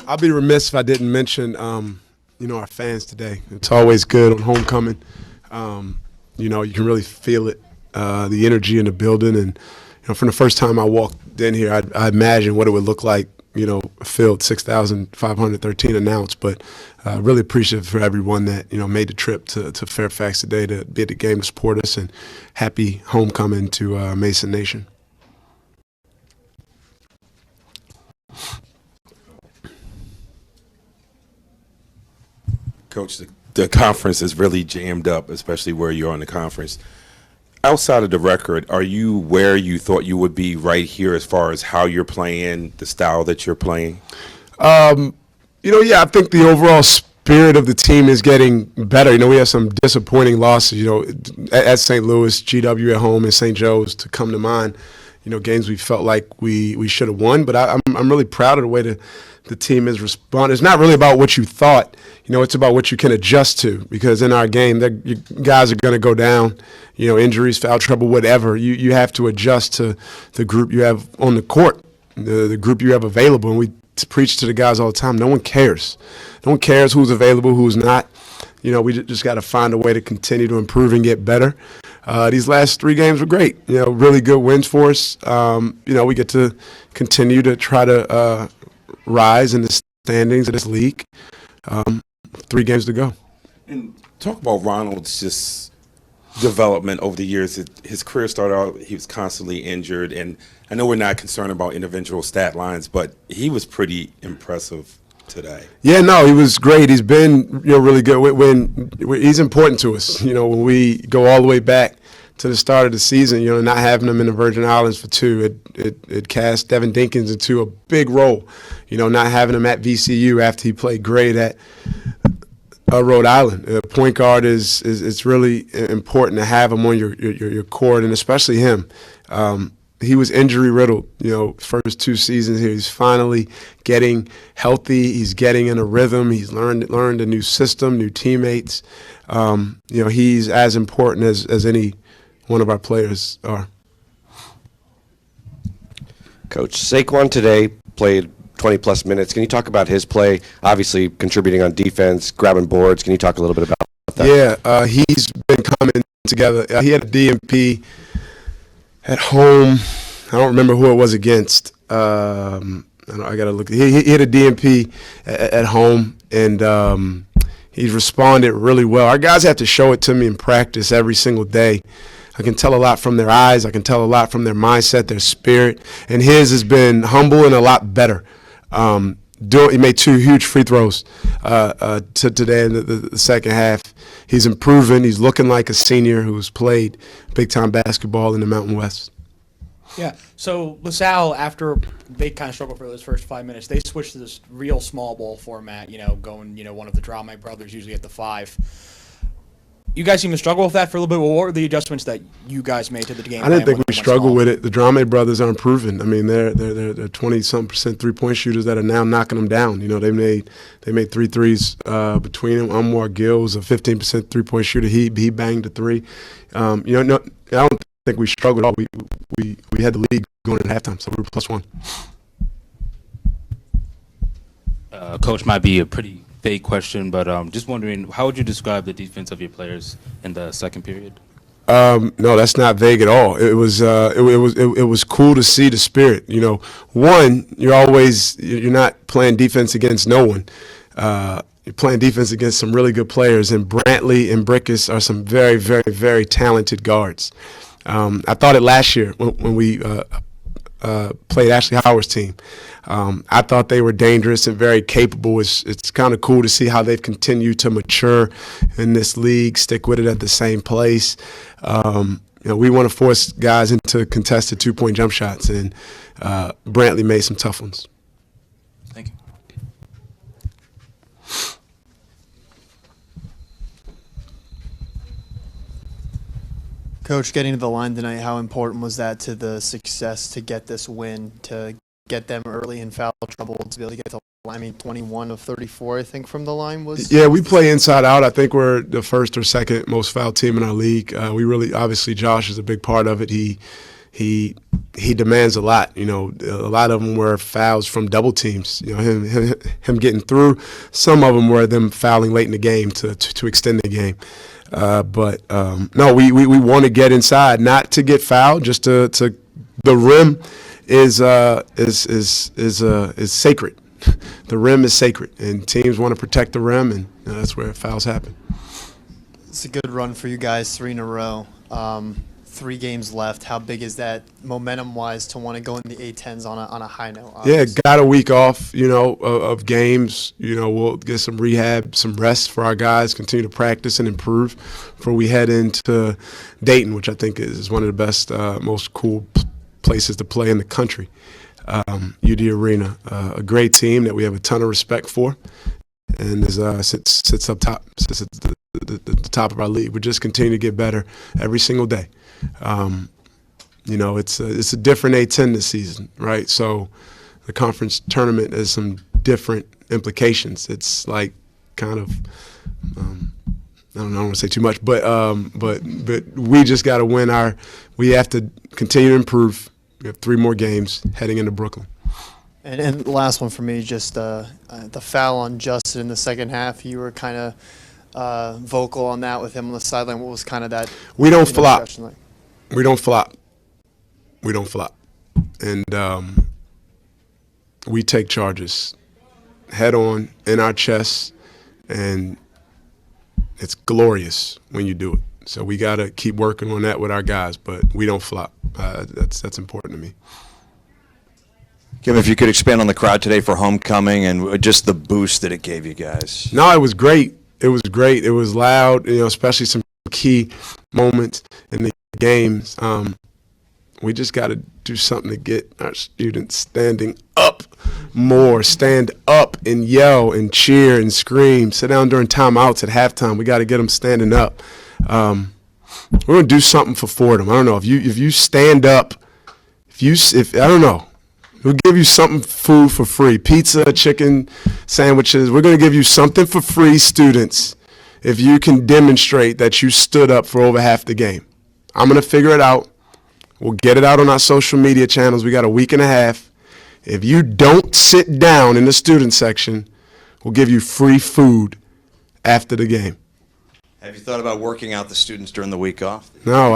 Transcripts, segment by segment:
I'll be remiss if I didn't mention, our fans today. It's always good on homecoming. You can really feel it, the energy in the building. And, from the first time I walked in here, I imagined what it would look like, a field 6,513 announced. But really appreciative for everyone that, made the trip to Fairfax today to be at the game to support us. And happy homecoming to Mason Nation. Coach, the conference is really jammed up, especially where you're on the conference. Outside of the record, are you where you thought you would be right here as far as how you're playing, the style that you're playing? I think the overall spirit of the team is getting better. We have some disappointing losses, at St. Louis, GW at home, and St. Joe's to come to mind. Games we felt like we should have won, but I'm really proud of the way the team has responded. It's not really about what you thought. It's about what you can adjust to, because in our game, you guys are going to go down, injuries, foul trouble, whatever. You have to adjust to the group you have on the court, the group you have available. And we preach to the guys all the time, no one cares. No one cares who's available, who's not. We just got to find a way to continue to improve and get better. These last 3 games were great, really good wins for us. We get to continue to try to rise in the standings of this league. 3 games to go. And talk about Ronald's just development over the years. His career started out, he was constantly injured, and I know we're not concerned about individual stat lines, but he was pretty impressive today. Yeah, no, he was great. He's been really good. When he's important to us. When we go all the way back to the start of the season, not having him in the Virgin Islands for 2, it cast Devin Dinkins into a big role. Not having him at VCU after he played great at Rhode Island. Point guard it's really important to have him on your court, and especially him. He was injury riddled, first 2 seasons here. He's finally getting healthy. He's getting in a rhythm. He's learned a new system, new teammates. He's as important as any one of our players are. Coach, Saquon today played 20-plus minutes. Can you talk about his play? Obviously contributing on defense, grabbing boards. Can you talk a little bit about that? Yeah, he's been coming together. He had a DMP at home. I don't remember who it was against. I got to look. He had a DMP at home, and he's responded really well. Our guys have to show it to me in practice every single day. I can tell a lot from their eyes. I can tell a lot from their mindset, their spirit. And his has been humble and a lot better. He made 2 huge free throws today in the second half. He's improving. He's looking like a senior who's played big-time basketball in the Mountain West. Yeah, so LaSalle, after they kind of struggled for those first 5 minutes, they switched to this real small ball format, going, one of the Drame brothers usually at the 5. You guys seem to struggle with that for a little bit. Well, what were the adjustments that you guys made to the game? I didn't think we struggled with it. The Drame brothers are improving. I mean, they're 20-something% 3-point shooters that are now knocking them down. They made 3 threes between them. Umar Gill's a 15% 3-point shooter. He banged a 3. I don't think we struggled at all. We had the lead going at halftime, so we were +1. Coach, might be a pretty vague question, but just wondering, how would you describe the defense of your players in the second period? No, that's not vague at all. It was cool to see the spirit. One, you're not playing defense against no one. You're playing defense against some really good players, and Brantley and Brickus are some very, very, very talented guards. I thought it last year when we played Ashley Howard's team. I thought they were dangerous and very capable. It's kind of cool to see how they've continued to mature in this league, stick with it at the same place. We want to force guys into contested 2-point jump shots, and Brantley made some tough ones. Thank you. Coach, getting to the line tonight, how important was that to the success to get this win, to get them early in foul trouble, to be able to get to the line? I mean, 21 of 34, I think, from the line was. Yeah, we play inside out. I think we're the first or second most foul team in our league. We really, obviously, Josh is a big part of it. He he demands a lot. A lot of them were fouls from double teams. Him getting through. Some of them were them fouling late in the game to extend the game. But no, we want to get inside, not to get fouled, just to the rim is sacred. The rim is sacred, and teams want to protect the rim, and that's where fouls happen. It's a good run for you guys, 3 in a row. 3 games left. How big is that momentum-wise to want to go in the A-10s on a high note? Obviously? Yeah, got a week off, of games. We'll get some rehab, some rest for our guys, continue to practice and improve before we head into Dayton, which I think is one of the best, most cool places to play in the country. UD Arena, a great team that we have a ton of respect for, and sits up top, sits at the top of our league. We just continue to get better every single day. It's a different A-10 this season, right? So the conference tournament has some different implications. It's like kind of I don't want to say too much, but we just got to win we have to continue to improve. We have 3 more games heading into Brooklyn. And the last one for me, just the foul on Justin in the second half. You were kind of vocal on that with him on the sideline. What was kind of that? We don't flop. Discussion like? We don't flop. We don't flop. And we take charges head on in our chests, and it's glorious when you do it. So we got to keep working on that with our guys, but we don't flop. That's important to me. Kim, if you could expand on the crowd today for homecoming and just the boost that it gave you guys. No, it was great. It was great. It was loud, especially some key moments in the games. We just got to do something to get our students standing up more, stand up and yell and cheer and scream, sit down during timeouts at halftime. We got to get them standing up. We're going to do something for Fordham. I don't know. If you stand up, if I don't know, we'll give you something, food for free, pizza, chicken, sandwiches. We're going to give you something for free, students, if you can demonstrate that you stood up for over half the game. I'm going to figure it out. We'll get it out on our social media channels. We got a week and a half. If you don't sit down in the student section, we'll give you free food after the game. Have you thought about working out the students during the week off? No,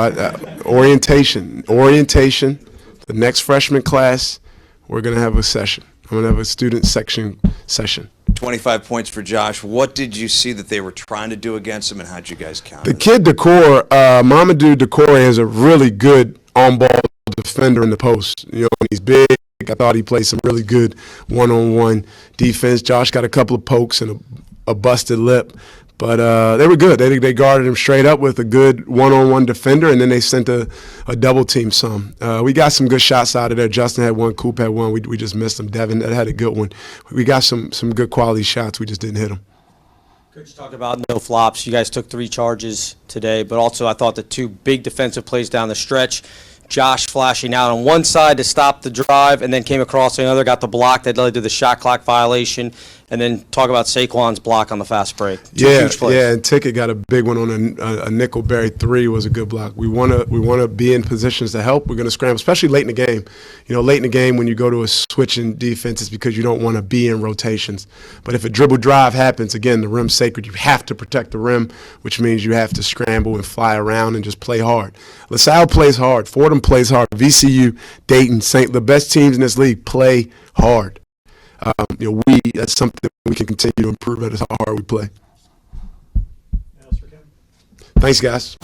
orientation. The next freshman class, we're going to have a session. I'm going to have a student section session. 25 points for Josh. What did you see that they were trying to do against him, and how'd you guys counter The kid Decore, Mamadou Decore, is a really good on-ball defender in the post. When he's big, I thought he played some really good one-on-one defense. Josh got a couple of pokes and a busted lip. But they were good. They guarded him straight up with a good one-on-one defender, and then they sent a double team some. We got some good shots out of there. Justin had one. Coop had one. We just missed them. Devin had a good one. We got some good quality shots. We just didn't hit them. Coach talked about no flops. You guys took 3 charges today, but also I thought the 2 big defensive plays down the stretch. Josh flashing out on one side to stop the drive, and then came across the other, got the block that led to the shot clock violation, and then talk about Saquon's block on the fast break. 2 huge plays. Yeah, and Ticket got a big one on a nickelberry 3 was a good block. We want to be in positions to help. We're going to scramble, especially late in the game. Late in the game when you go to a switching defense, it's because you don't want to be in rotations. But if a dribble drive happens, again, the rim's sacred. You have to protect the rim, which means you have to scramble and fly around and just play hard. LaSalle plays hard. Fordham plays hard. VCU, Dayton, the best teams in this league play hard. That's something we can continue to improve at, is how hard we play. Thanks, guys.